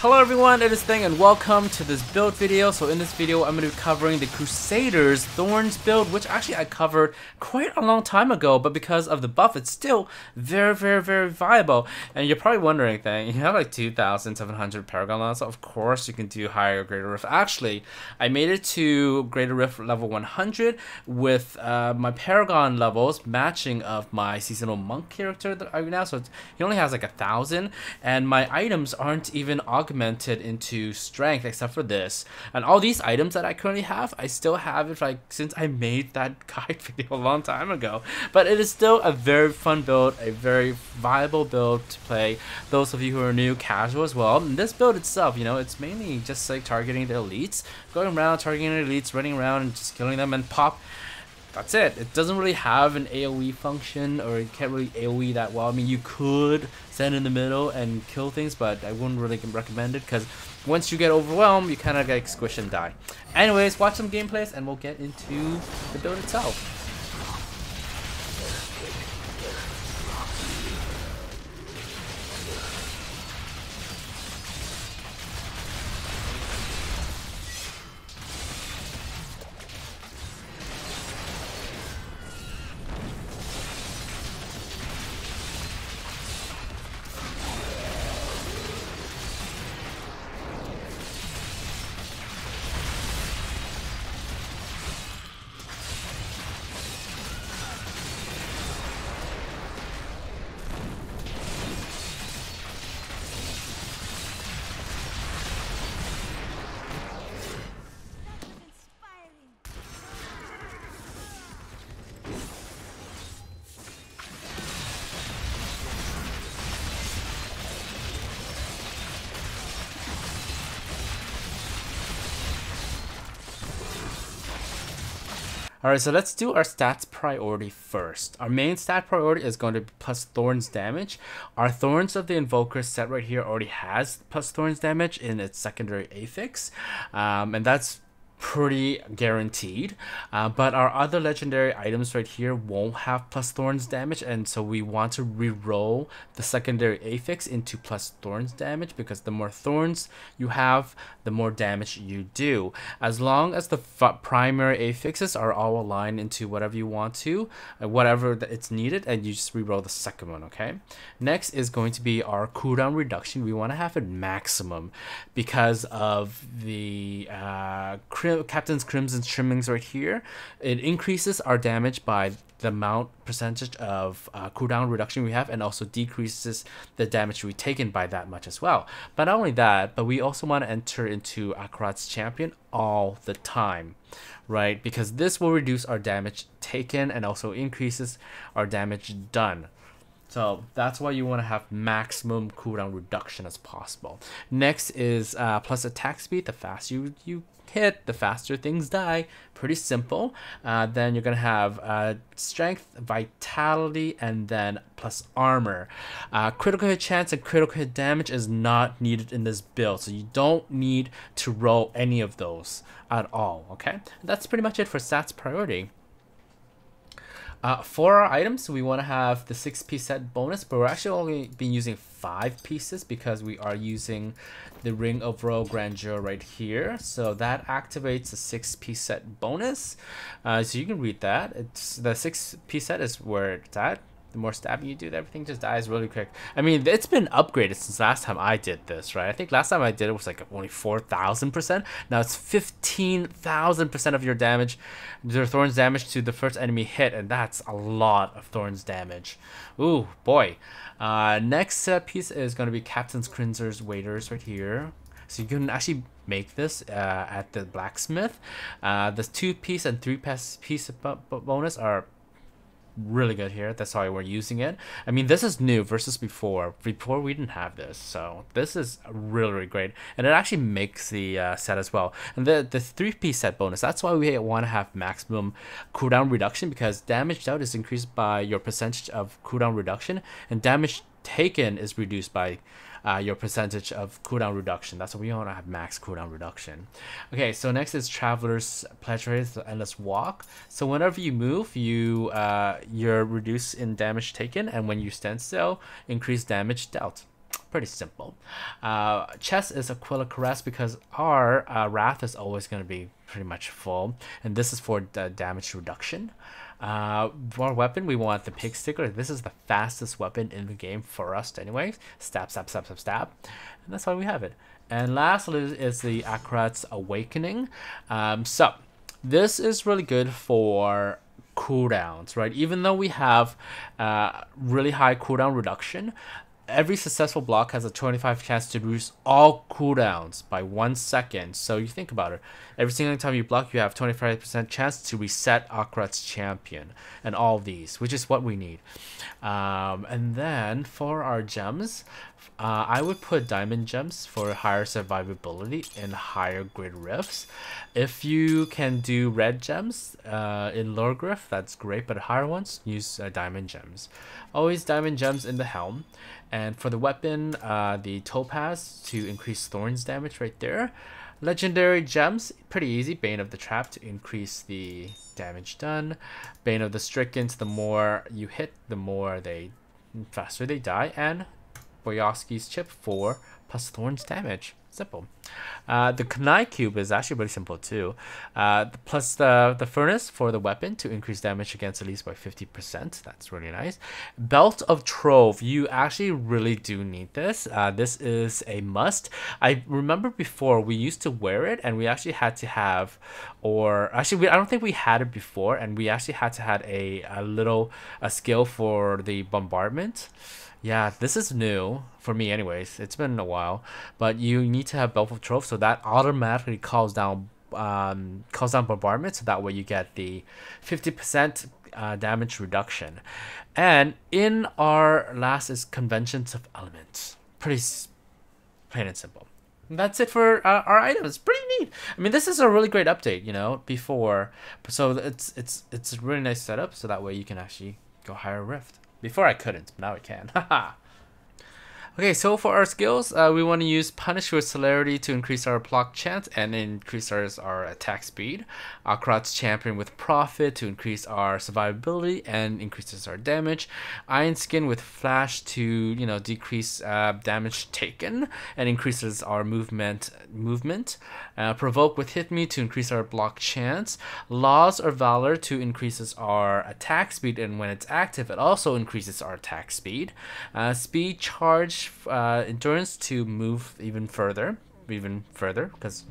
Hello everyone, it is Thang and welcome to this build video. So in this video I'm going to be covering the Crusader's Thorns build, which actually I covered quite a long time ago, but because of the buff it's still very viable. And you're probably wondering, Thang, you have like 2,700 Paragon levels, so of course you can do higher Greater Rift. Actually, I made it to Greater Rift level 100 with my Paragon levels matching of my seasonal monk character that I now, so he only has like 1,000, and my items aren't even augmented into strength except for this. And all these items that I currently have, I still have it like since I made that guide video a long time ago. But it is still a very fun build, a very viable build to play. Those of you who are new, casual as well. And this build itself, you know, it's mainly just like targeting the elites, going around targeting the elites, running around and just killing them and pop. That's it. It doesn't really have an AoE function, or it can't really AoE that well. I mean, you could stand in the middle and kill things, but I wouldn't really recommend it because once you get overwhelmed, you kind of like squish and die. Anyways, watch some gameplays and we'll get into the build itself. Alright, so let's do our stats priority first. Our main stat priority is going to be plus Thorn's damage. Our Thorns of the Invoker set right here already has plus Thorn's damage in its secondary affix, and that's pretty guaranteed. But our other legendary items right here won't have plus Thorns damage, and so we want to re-roll the secondary affix into plus Thorns damage, because the more Thorns you have, the more damage you do, as long as the primary affixes are all aligned into whatever you want to, whatever it's needed, and you just re-roll the second one. Okay, next is going to be our cooldown reduction. We want to have it maximum because of the Captain's Crimson's trimmings right here. It increases our damage by the percentage of cooldown reduction we have, and also decreases the damage we taken by that much as well. But not only that, but we also want to enter into Akarat's champion all the time, right? Because this will reduce our damage taken and also increases our damage done. So that's why you want to have maximum cooldown reduction as possible. Next is plus attack speed. The faster you hit, the faster things die. Pretty simple. Then you're gonna have strength, vitality, and then plus armor. Critical hit chance and critical hit damage is not needed in this build, so you don't need to roll any of those at all. Okay, that's pretty much it for stats priority. For our items, we want to have the 6-piece set bonus, but we're actually only been using 5 pieces because we are using the Ring of Royal Grandeur right here. So that activates the 6-piece set bonus. So you can read that. It's the 6-piece set is where it's at. The more stabbing you do, everything just dies really quick. I mean, it's been upgraded since last time I did this, right? I think last time I did it was like only 4,000%. Now it's 15,000% of your damage, your Thorn's damage to the first enemy hit, and that's a lot of Thorn's damage. Ooh, boy. Next set piece is going to be Captain's Crimson's Waiters right here. So you can actually make this at the blacksmith. The 2-piece and 3-piece bonus are really good here. That's why we're using it. I mean, this is new versus before. Before we didn't have this, so this is really great, and it actually makes the set as well. And the 3-piece set bonus, that's why we want to have maximum cooldown reduction, because damage dealt is increased by your percentage of cooldown reduction, and damage taken is reduced by your percentage of cooldown reduction. That's what we want to have, max cooldown reduction. Okay, so next is Traveler's Pleasure, the Endless Walk. So whenever you move, you're reduced in damage taken, and when you stand still, increase damage dealt. Pretty simple. Chess is Aquila Caress because our Wrath is always going to be pretty much full, and this is for the damage reduction. For our weapon, we want the pig sticker. This is the fastest weapon in the game for us anyway. Stab, stab, stab, stab, stab. And that's why we have it. And lastly is the Akarat's Awakening. So this is really good for cooldowns, right? Even though we have really high cooldown reduction, every successful block has a 25% chance to reduce all cooldowns by 1 second. So you think about it. Every single time you block, you have 25% chance to reset Akarat's champion. And all of these, which is what we need. And then for our gems, I would put diamond gems for higher survivability and higher grid rifts. If you can do red gems in lower griff, that's great, but higher ones, use diamond gems. Always diamond gems in the helm. And for the weapon, the topaz to increase Thorn's damage right there. Legendary gems, pretty easy. Bane of the Trap to increase the damage done. Bane of the Stricken, the more you hit, the more faster they die. And Boyovsky's Chip for plus Thorn's damage. Simple. The Kunai Cube is actually pretty simple too. Plus the Furnace for the weapon to increase damage against at least by 50%. That's really nice. Belt of Trove. You actually really do need this. This is a must. I remember before we used to wear it and we actually had to have, or actually I don't think we had it before, and we actually had to have a skill for the bombardment. Yeah, this is new for me anyways. It's been a while, but you need to have Belt of Trove, so that automatically calls down bombardment, so that way you get the 50% damage reduction. And in our last is Conventions of Elements. Pretty plain and simple. And that's it for our items. Pretty neat. I mean, this is a really great update, you know, before. So it's a really nice setup, so that way you can actually go higher rift. Before I couldn't, but now I can. Haha. Okay, so for our skills, we want to use Punish with Celerity to increase our block chance and increase our attack speed. Akarat's Champion with Profit to increase our survivability and increases our damage. Iron Skin with Flash to decrease damage taken and increases our movement. Provoke with Hit Me to increase our block chance. Laws or Valor to increases our attack speed, and when it's active, it also increases our attack speed. Speed Charge. Endurance to move even further because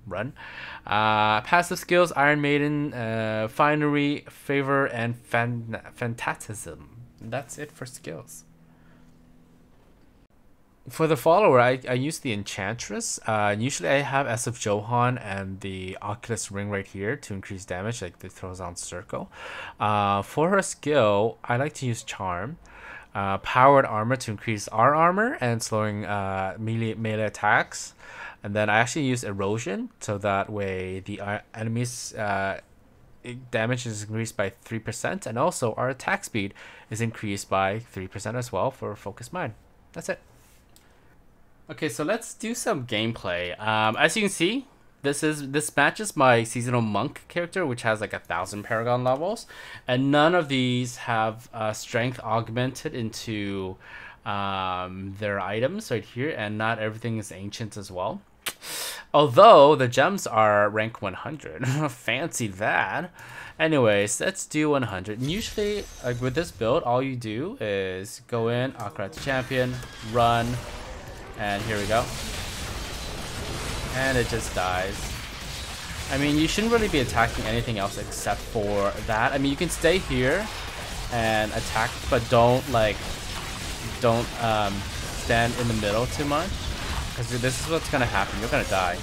run. Passive skills: Iron Maiden, Finery, Favor, and Phantasm. That's it for skills. For the follower, I use the Enchantress. Usually I have S of Johan and the Oculus Ring right here to increase damage, like the throws on circle. For her skill, I like to use Charm. Powered Armor to increase our armor and slowing melee attacks. And then I actually use Erosion, so that way the enemy's damage is increased by 3%, and also our attack speed is increased by 3% as well for Focus Mind. That's it. Okay, so let's do some gameplay. As you can see, this matches my seasonal monk character, which has like 1,000 paragon levels, and none of these have strength augmented into their items right here, and not everything is ancient as well. Although the gems are rank 100. Fancy that. Anyways, let's do 100. And usually, like with this build, all you do is go in, Akarat's Champion, run, and here we go. And it just dies. I mean, you shouldn't really be attacking anything else except for that. I mean, you can stay here and attack, but don't stand in the middle too much, because this is what's gonna happen. You're gonna die.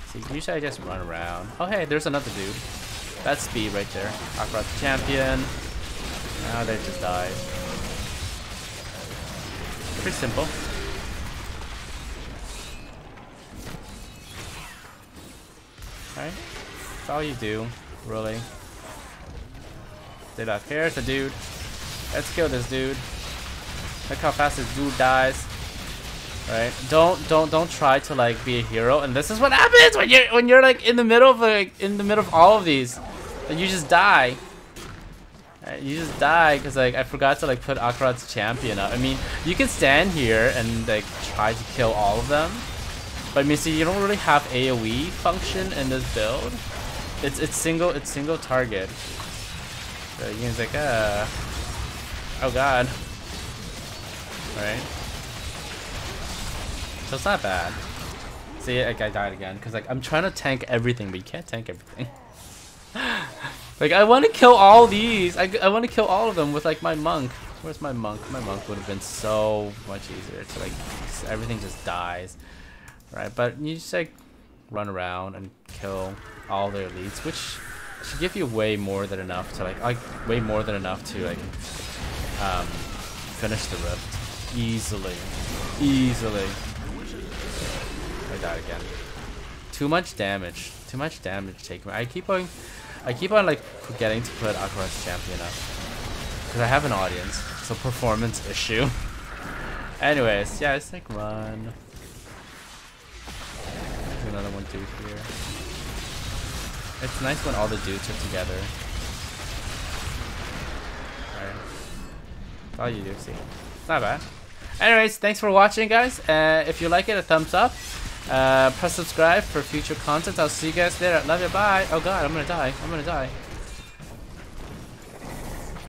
See, usually I just run around. Oh hey, there's another dude. That's speed right there. Akarat's Champion. Now they just died. Pretty simple. Right? That's all you do, really. Stay back. Here's the dude. Let's kill this dude. Look how fast this dude dies. Right? Don't try to like be a hero. And this is what happens when you're like in the middle of all of these. And you just die. You just die because like I forgot to like put Akarat's champion up. I mean, you can stand here and like try to kill all of them, but I mean, see, you don't really have AOE function in this build. It's single target. So you can like oh god. Right. So it's not bad. See, like I died again because like I'm trying to tank everything, but you can't tank everything. Like I want to kill all these. I want to kill all of them with like my monk. Where's my monk? My monk would have been so much easier to like everything just dies, right? But you just like run around and kill all their elites, which should give you way more than enough to like way more than enough to like finish the rift easily. I died again. Too much damage taken. I keep on like forgetting to put Akarat's champion up because I have an audience. It's a performance issue. Anyways, yeah, it's like run. There's another one dude here. It's nice when all the dudes are together. Alright. That's all you do, see. It's not bad. Anyways, thanks for watching, guys. If you like it, a thumbs up. Press subscribe for future content. I'll see you guys later. Love you. Bye. Oh god, I'm gonna die.